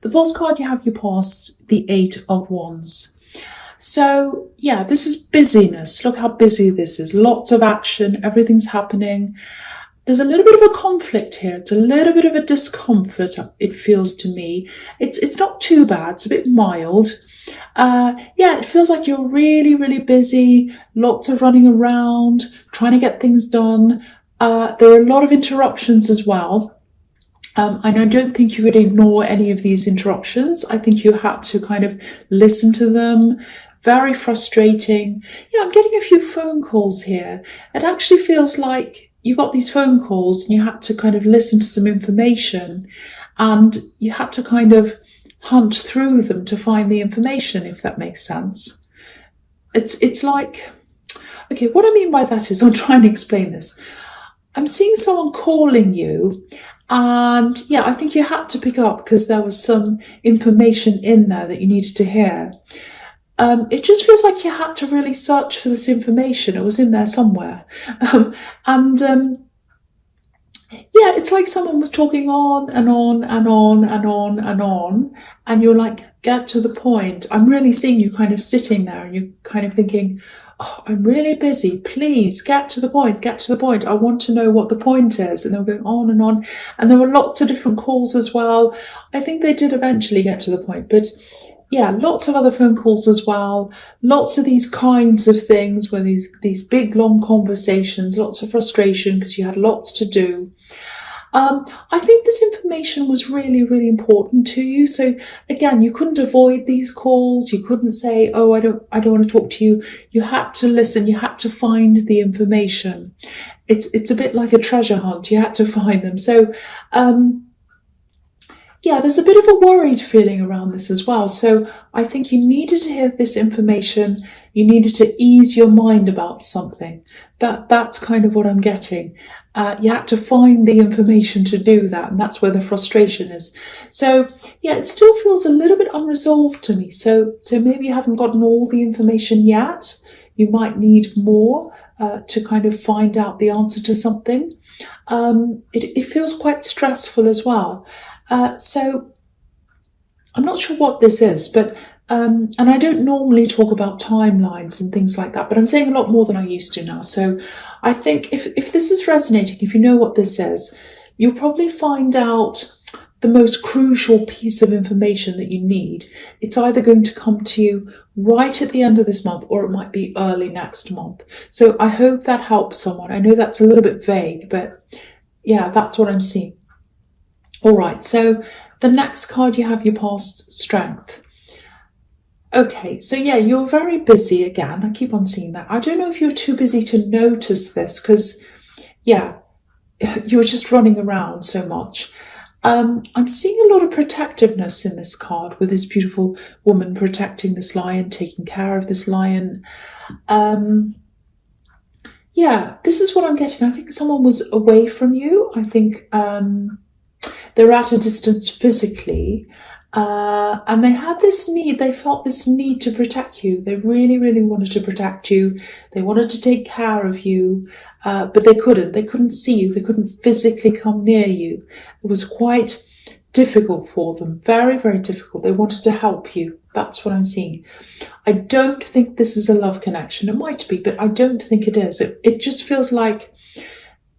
The first card you have, you pass the Eight of Wands. So yeah, this is busyness. Look how busy this is. Lots of action. Everything's happening. There's a little bit of a conflict here. It's a little bit of a discomfort, it feels to me. It's not too bad. It's a bit mild. Yeah, it feels like you're really, really busy. Lots of running around, trying to get things done. There are a lot of interruptions as well. And I don't think you could ignore any of these interruptions. I think you had to kind of listen to them. Very frustrating. Yeah, I'm getting a few phone calls here. It actually feels like you got these phone calls and you had to kind of listen to some information and you had to kind of hunt through them to find the information, if that makes sense. It's like, okay, what I mean by that is, I'll try and explain this. I'm seeing someone calling you and yeah, I think you had to pick up because there was some information in there that you needed to hear. It just feels like you had to really search for this information. It was in there somewhere. Yeah, it's like someone was talking on and on and on and on and on. And you're like, get to the point. I'm really seeing you kind of sitting there and you're kind of thinking, oh, I'm really busy. Please get to the point. Get to the point. I want to know what the point is. And they were going on and on. And there were lots of different calls as well. I think they did eventually get to the point. But yeah, lots of other phone calls as well. Lots of these kinds of things where these big, long conversations, lots of frustration because you had lots to do. I think this information was really, really important to you. So again, you couldn't avoid these calls. You couldn't say, oh, I don't want to talk to you. You had to listen. You had to find the information. It's a bit like a treasure hunt. You had to find them. So, yeah, there's a bit of a worried feeling around this as well. So I think you needed to hear this information. You needed to ease your mind about something. That's kind of what I'm getting. You had to find the information to do that. And that's where the frustration is. So yeah, it still feels a little bit unresolved to me. So maybe you haven't gotten all the information yet. You might need more to kind of find out the answer to something. It feels quite stressful as well. So I'm not sure what this is, but and I don't normally talk about timelines and things like that, but I'm saying a lot more than I used to now. So I think if this is resonating, if you know what this is, you'll probably find out the most crucial piece of information that you need. It's either going to come to you right at the end of this month or it might be early next month. So I hope that helps someone. I know that's a little bit vague, but yeah, that's what I'm seeing. All right, so the next card you have, you passed Strength. Okay, so yeah, you're very busy again. I keep on seeing that. I don't know if you're too busy to notice this because, yeah, you're just running around so much. I'm seeing a lot of protectiveness in this card with this beautiful woman protecting this lion, taking care of this lion. Yeah, this is what I'm getting. I think someone was away from you. I think they're at a distance physically, and they had this need, they felt this need to protect you. They really, really wanted to protect you. They wanted to take care of you, but they couldn't see you. They couldn't physically come near you. It was quite difficult for them, very, very difficult. They wanted to help you. That's what I'm seeing. I don't think this is a love connection. It might be, but I don't think it is. It just feels like,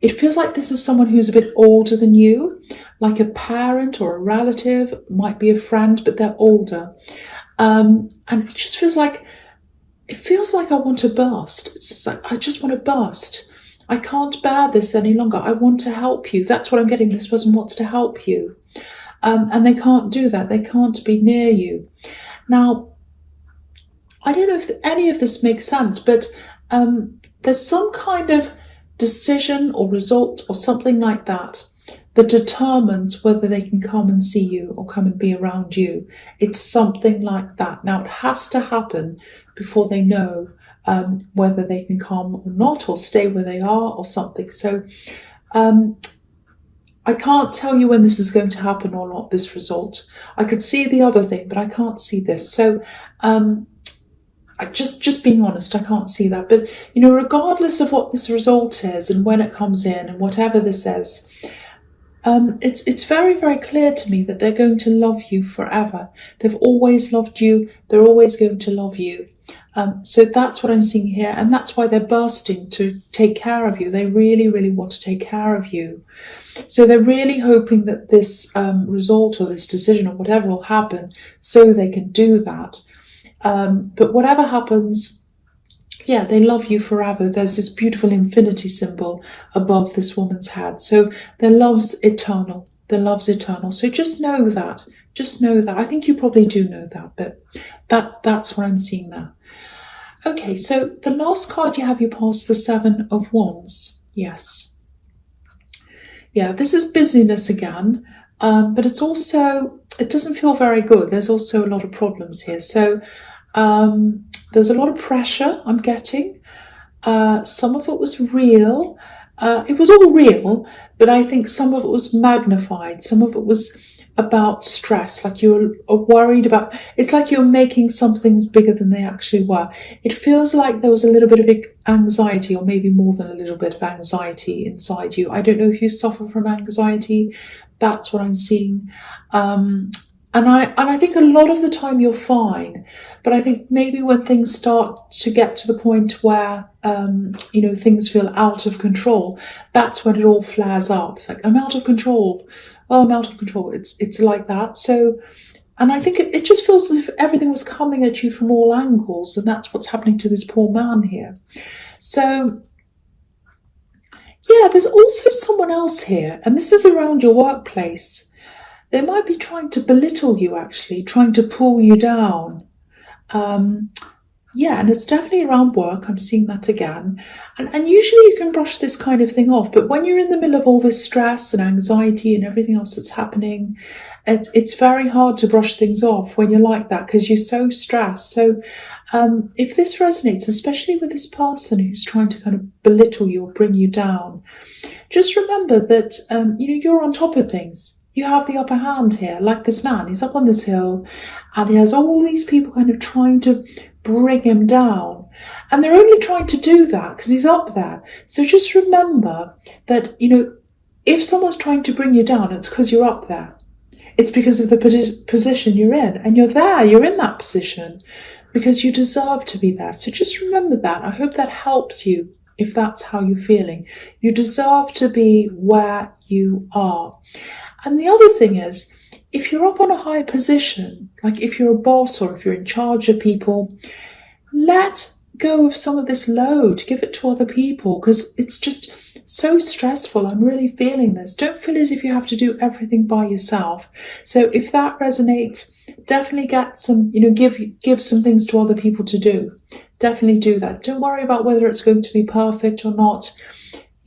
this is someone who's a bit older than you, like a parent or a relative, might be a friend, but they're older. And it just feels like, I want to burst. It's like, I just want to burst. I can't bear this any longer. I want to help you. That's what I'm getting. This person wants to help you. And they can't do that. They can't be near you. Now, I don't know if any of this makes sense, but there's some kind of decision or result or something like that determines whether they can come and see you or come and be around you. It's something like that. Now, it has to happen before they know whether they can come or not, or stay where they are or something. So I can't tell you when this is going to happen or not, this result. I could see the other thing, but I can't see this. So just being honest, I can't see that. But, regardless of what this result is and when it comes in and whatever this is, It's very, very clear to me that they're going to love you forever. They've always loved you. They're always going to love you. So that's what I'm seeing here, and that's why they're bursting to take care of you. They really, really want to take care of you. So they're really hoping that this result or this decision or whatever will happen so they can do that. But whatever happens, yeah, they love you forever. There's this beautiful infinity symbol above this woman's head. So their love's eternal. Their love's eternal. So just know that. Just know that. I think you probably do know that, but that's what I'm seeing there. Okay, so the last card you have, you pass the Seven of Wands. Yes. Yeah, this is busyness again, but it's also, it doesn't feel very good. There's also a lot of problems here. So there's a lot of pressure I'm getting. Some of it was real. It was all real, but I think some of it was magnified. Some of it was about stress, like you're worried about, it's like you're making some things bigger than they actually were. It feels like there was a little bit of anxiety, or maybe more than a little bit of anxiety inside you. I don't know if you suffer from anxiety. That's what I'm seeing. And I think a lot of the time you're fine, but I think maybe when things start to get to the point where things feel out of control, that's when it all flares up. It's like, I'm out of control. Oh, I'm out of control. It's like that. So, and I think it just feels as if everything was coming at you from all angles, and that's what's happening to this poor man here. So, yeah, there's also someone else here, and this is around your workplace. They might be trying to belittle you, actually, trying to pull you down. Yeah, and it's definitely around work. I'm seeing that again. And usually you can brush this kind of thing off. But when you're in the middle of all this stress and anxiety and everything else that's happening, it's very hard to brush things off when you're like that because you're so stressed. So if this resonates, especially with this person who's trying to kind of belittle you or bring you down, just remember that you're on top of things. You have the upper hand here, like this man. He's up on this hill and he has all these people kind of trying to bring him down. And they're only trying to do that because he's up there. So just remember that, if someone's trying to bring you down, it's because you're up there. It's because of the position you're in. And you're there, you're in that position because you deserve to be there. So just remember that. I hope that helps you if that's how you're feeling. You deserve to be where you are. And the other thing is, if you're up on a high position, like if you're a boss or if you're in charge of people, let go of some of this load, give it to other people, because it's just so stressful. I'm really feeling this. Don't feel as if you have to do everything by yourself. So if that resonates, definitely get some, give some things to other people to do. Definitely do that. Don't worry about whether it's going to be perfect or not.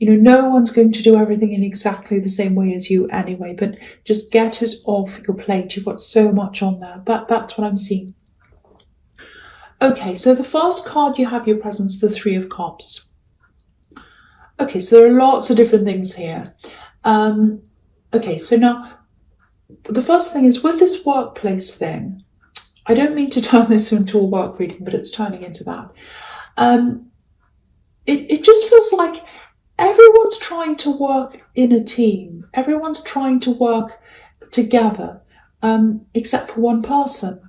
No one's going to do everything in exactly the same way as you anyway, but just get it off your plate. You've got so much on there. That's what I'm seeing. Okay, so the first card you have your presence, the Three of Cups. Okay, so there are lots of different things here. Okay, so now the first thing is with this workplace thing, I don't mean to turn this into a work reading, but it's turning into that. It just feels like everyone's trying to work in a team. Everyone's trying to work together, except for one person.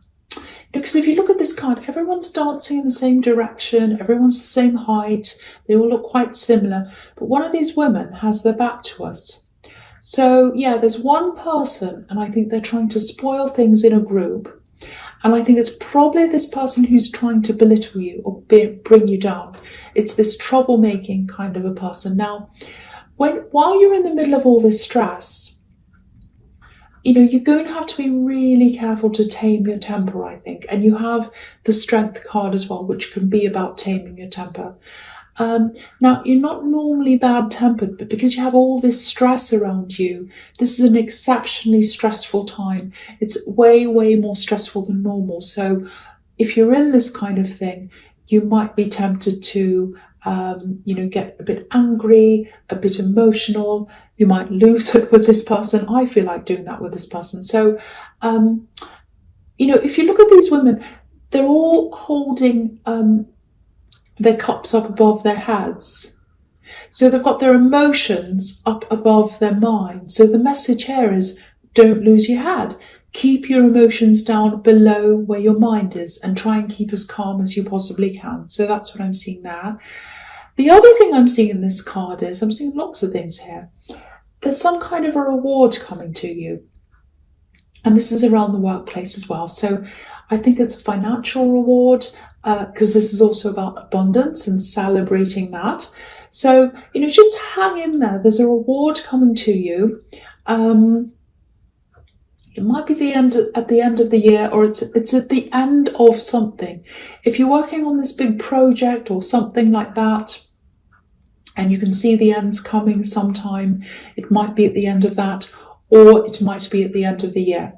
Because if you look at this card, everyone's dancing in the same direction. Everyone's the same height. They all look quite similar. But one of these women has their back to us. So, yeah, there's one person, and I think they're trying to spoil things in a group. And I think it's probably this person who's trying to belittle you or bring you down. It's this troublemaking kind of a person. Now, while you're in the middle of all this stress, you're going to have to be really careful to tame your temper, I think. And you have the Strength card as well, which can be about taming your temper. Now, you're not normally bad-tempered, but because you have all this stress around you, this is an exceptionally stressful time. It's way, way more stressful than normal. So if you're in this kind of thing, you might be tempted to, get a bit angry, a bit emotional. You might lose it with this person. I feel like doing that with this person. So, if you look at these women, they're all holding their cups up above their heads. So they've got their emotions up above their mind. So the message here is, don't lose your head. Keep your emotions down below where your mind is and try and keep as calm as you possibly can. So that's what I'm seeing there. The other thing I'm seeing in this card is, I'm seeing lots of things here. There's some kind of a reward coming to you. And this is around the workplace as well. So I think it's a financial reward, because this is also about abundance and celebrating that. So, just hang in there. There's a reward coming to you. It might be at the end of the year, or it's at the end of something. If you're working on this big project or something like that, and you can see the end's coming sometime, it might be at the end of that, or it might be at the end of the year.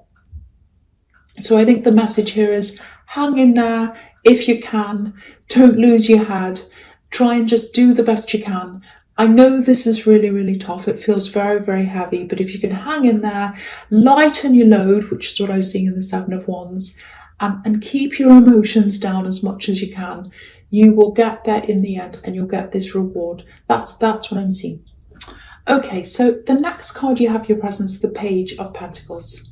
So I think the message here is, hang in there if you can. Don't lose your head. Try and just do the best you can. I know this is really, really tough. It feels very, very heavy, but if you can hang in there, lighten your load, which is what I was seeing in the Seven of Wands, and keep your emotions down as much as you can, you will get there in the end and you'll get this reward. That's what I'm seeing. Okay, so the next card you have your presence, the Page of Pentacles.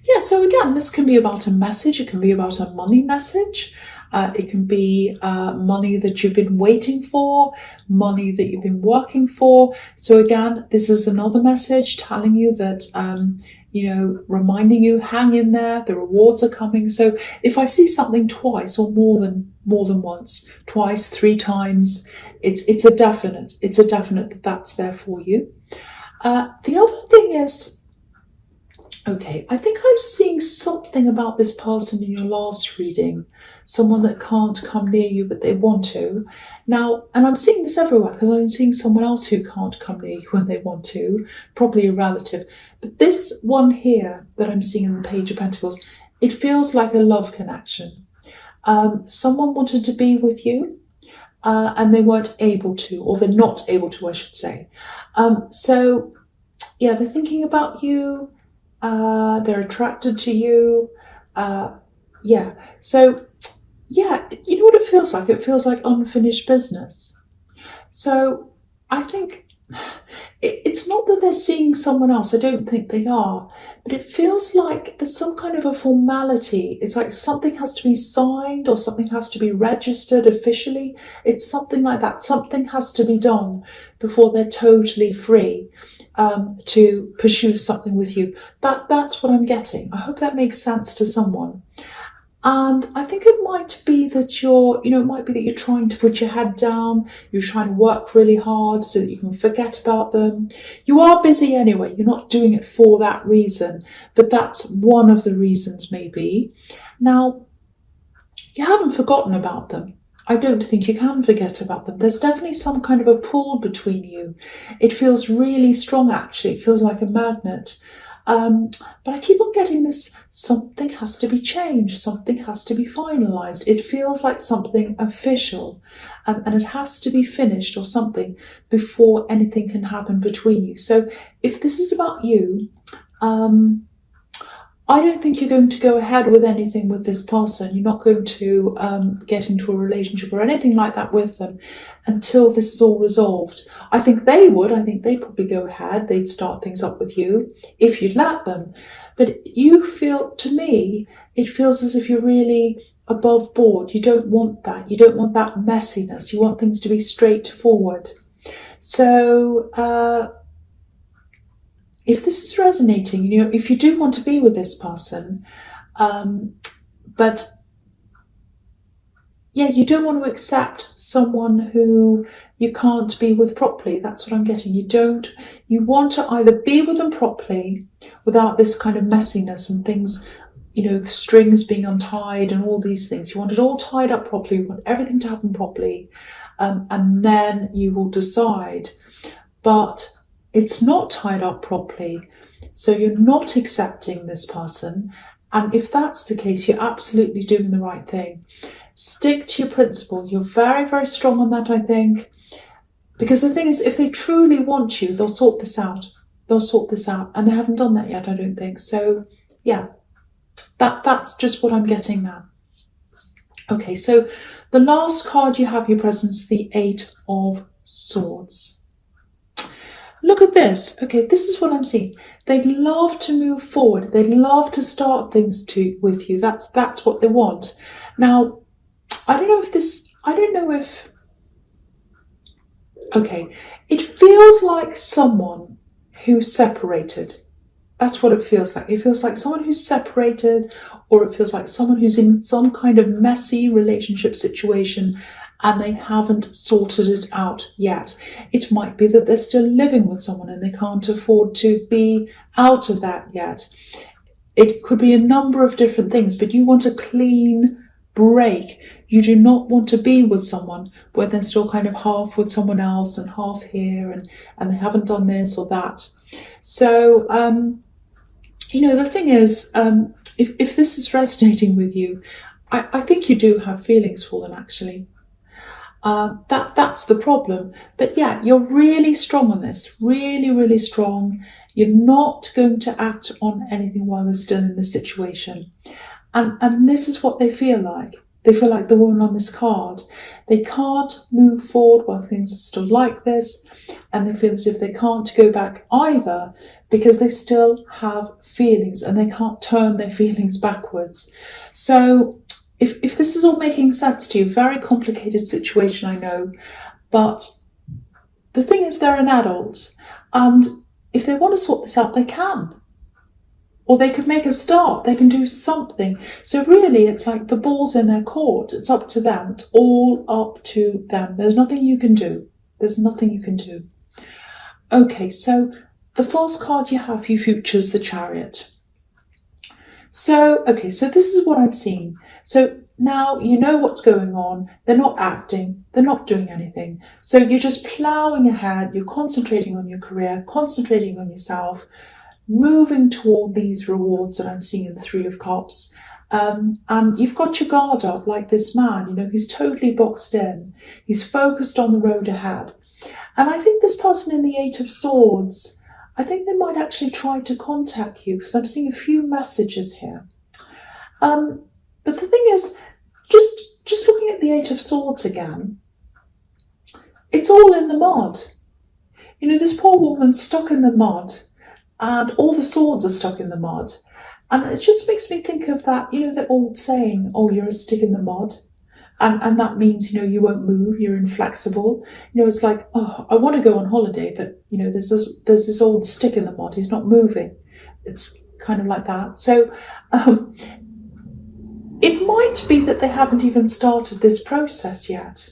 Yeah, so again, this can be about a message. It can be about a money message. It can be money that you've been waiting for, money that you've been working for. So again, this is another message telling you that, reminding you, hang in there, the rewards are coming. So if I see something twice or more than once, twice, 3 times, it's a definite that that's there for you. The other thing is, okay, I think I'm seeing something about this person in your last reading, someone that can't come near you, but they want to. Now, and I'm seeing this everywhere because I'm seeing someone else who can't come near you when they want to, probably a relative. But this one here that I'm seeing in the Page of Pentacles, it feels like a love connection. Someone wanted to be with you, and they weren't able to, or they're not able to, I should say. So, yeah, they're thinking about you. They're attracted to you. So, yeah, you know what it feels like? It feels like unfinished business. So I think it's not that they're seeing someone else. I don't think they are. But it feels like there's some kind of a formality. It's like something has to be signed or something has to be registered officially. It's something like that. Something has to be done before they're totally free to pursue something with you. That's what I'm getting. I hope that makes sense to someone. And I think it might be that you're trying to put your head down. You're trying to work really hard so that you can forget about them. You are busy anyway. You're not doing it for that reason, but that's one of the reasons maybe. Now, you haven't forgotten about them. I don't think you can forget about them. There's definitely some kind of a pull between you. It feels really strong, actually. It feels like a magnet. But I keep on getting this, something has to be changed, something has to be finalised. It feels like something official, and it has to be finished or something before anything can happen between you. So if this is about you, I don't think you're going to go ahead with anything with this person. You're not going to get into a relationship or anything like that with them until this is all resolved. I think they would. I think they'd probably go ahead. They'd start things up with you if you'd let them. But you feel, to me, it feels as if you're really above board. You don't want that. You don't want that messiness. You want things to be straightforward. So, if this is resonating, if you do want to be with this person, but yeah, you don't want to accept someone who you can't be with properly. That's what I'm getting. You want to either be with them properly without this kind of messiness and things, strings being untied and all these things. You want it all tied up properly. You want everything to happen properly. And then you will decide. But it's not tied up properly, so you're not accepting this person. And if that's the case, you're absolutely doing the right thing. Stick to your principle. You're very, very strong on that, I think. Because the thing is, if they truly want you, they'll sort this out. And they haven't done that yet, I don't think. So, yeah, that's just what I'm getting now. Okay, so the last card you have your presence, the 8 of Swords. Look at this. Okay, this is what I'm seeing. They'd love to move forward. They'd love to start things with you. That's what they want. Now, I don't know if okay, it feels like someone who's separated. That's what it feels like. It feels like someone who's separated, or it feels like someone who's in some kind of messy relationship situation and they haven't sorted it out yet. It might be that they're still living with someone and they can't afford to be out of that yet. It could be a number of different things, but you want a clean break. You do not want to be with someone where they're still kind of half with someone else and half here and they haven't done this or that. So, the thing is, if this is resonating with you, I think you do have feelings for them, actually. That's the problem. But yeah, you're really strong on this, really, really strong. You're not going to act on anything while they're still in this situation. And this is what they feel like. They feel like the woman on this card. They can't move forward while things are still like this. And they feel as if they can't go back either because they still have feelings and they can't turn their feelings backwards. So if this is all making sense to you, very complicated situation, I know. But the thing is, they're an adult. And if they want to sort this out, they can. Or they could make a start, they can do something. So really, it's like the ball's in their court. It's up to them. It's all up to them. There's nothing you can do. There's nothing you can do. Okay, so the first card you have, you features the Chariot. So this is what I'm seeing. So now you know what's going on. They're not acting. They're not doing anything. So you're just ploughing ahead. You're concentrating on your career, concentrating on yourself, moving toward these rewards that I'm seeing in the Three of Cups. And you've got your guard up like this man, he's totally boxed in. He's focused on the road ahead. And I think this person in the Eight of Swords, I think they might actually try to contact you because I'm seeing a few messages here. But the thing is, just looking at the Eight of Swords again, it's all in the mud. This poor woman's stuck in the mud. And all the swords are stuck in the mud. And it just makes me think of that, the old saying, oh, you're a stick in the mud. And that means, you won't move, you're inflexible. It's like, oh, I want to go on holiday, but, there's this old stick in the mud, he's not moving. It's kind of like that. So it might be that they haven't even started this process yet.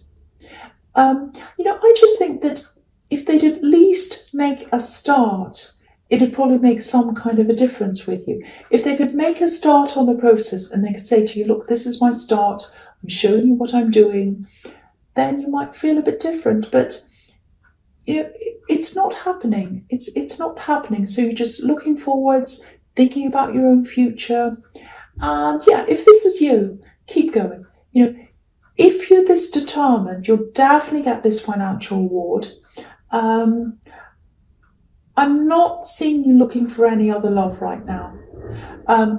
I just think that if they'd at least make a start, it'd probably make some kind of a difference with you. If they could make a start on the process and they could say to you, look, this is my start, I'm showing you what I'm doing, then you might feel a bit different. But it's not happening. It's not happening. So you're just looking forwards, thinking about your own future. And yeah, if this is you, keep going. If you're this determined, you'll definitely get this financial reward. I'm not seeing you looking for any other love right now.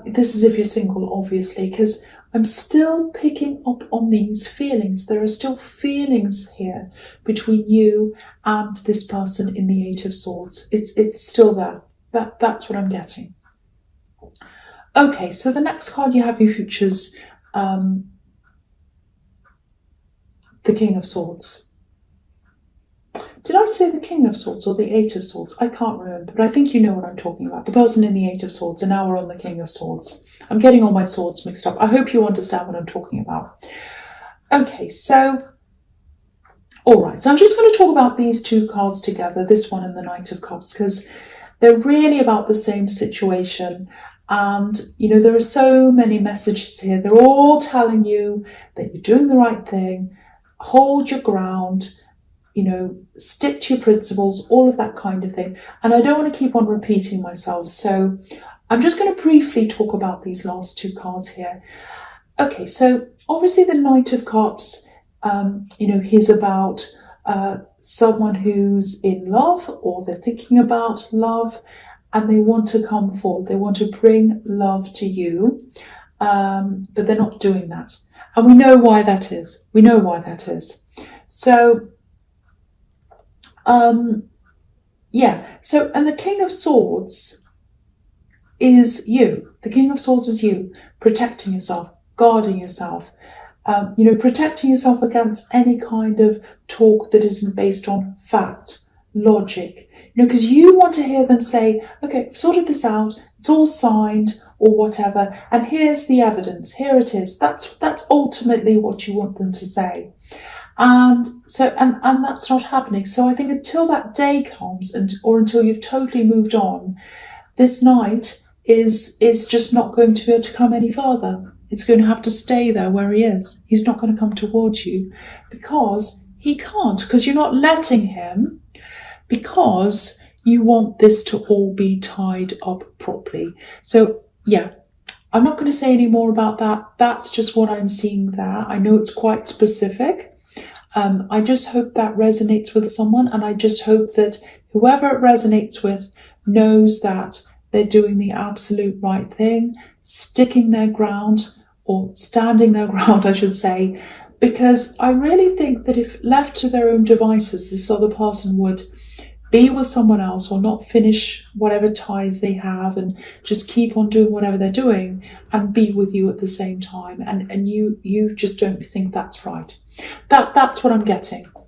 This is if you're single, obviously, because I'm still picking up on these feelings. There are still feelings here between you and this person in the Eight of Swords. It's still there. That's what I'm getting. Okay, so the next card you have, you features the King of Swords. Did I say the King of Swords or the Eight of Swords? I can't remember, but I think you know what I'm talking about. The person in the Eight of Swords, and now we're on the King of Swords. I'm getting all my swords mixed up. I hope you understand what I'm talking about. Okay, all right. So I'm just going to talk about these two cards together, this one and the Knight of Cups, because they're really about the same situation. And, there are so many messages here. They're all telling you that you're doing the right thing, hold your ground, stick to your principles, all of that kind of thing. And I don't want to keep on repeating myself. So I'm just going to briefly talk about these last two cards here. Okay, so obviously the Knight of Cups, he's about someone who's in love or they're thinking about love and they want to come forward. They want to bring love to you, but they're not doing that. And we know why that is. So Yeah, so, and the King of Swords is you. The King of Swords is you, protecting yourself, guarding yourself, protecting yourself against any kind of talk that isn't based on fact, logic. Because you want to hear them say, okay, I've sorted this out, it's all signed or whatever, and here's the evidence, here it is. That's ultimately what you want them to say. And so, and that's not happening. So I think until that day comes, or until you've totally moved on, this knight is just not going to be able to come any further. It's going to have to stay there where he is. He's not going to come towards you because he can't, because you're not letting him, because you want this to all be tied up properly. So yeah, I'm not going to say any more about that. That's just what I'm seeing there. I know it's quite specific. I just hope that resonates with someone, and I just hope that whoever it resonates with knows that they're doing the absolute right thing, sticking their ground, or standing their ground, I should say, because I really think that if left to their own devices, this other person would be with someone else or not finish whatever ties they have and just keep on doing whatever they're doing and be with you at the same time. And you just don't think that's right. That's what I'm getting.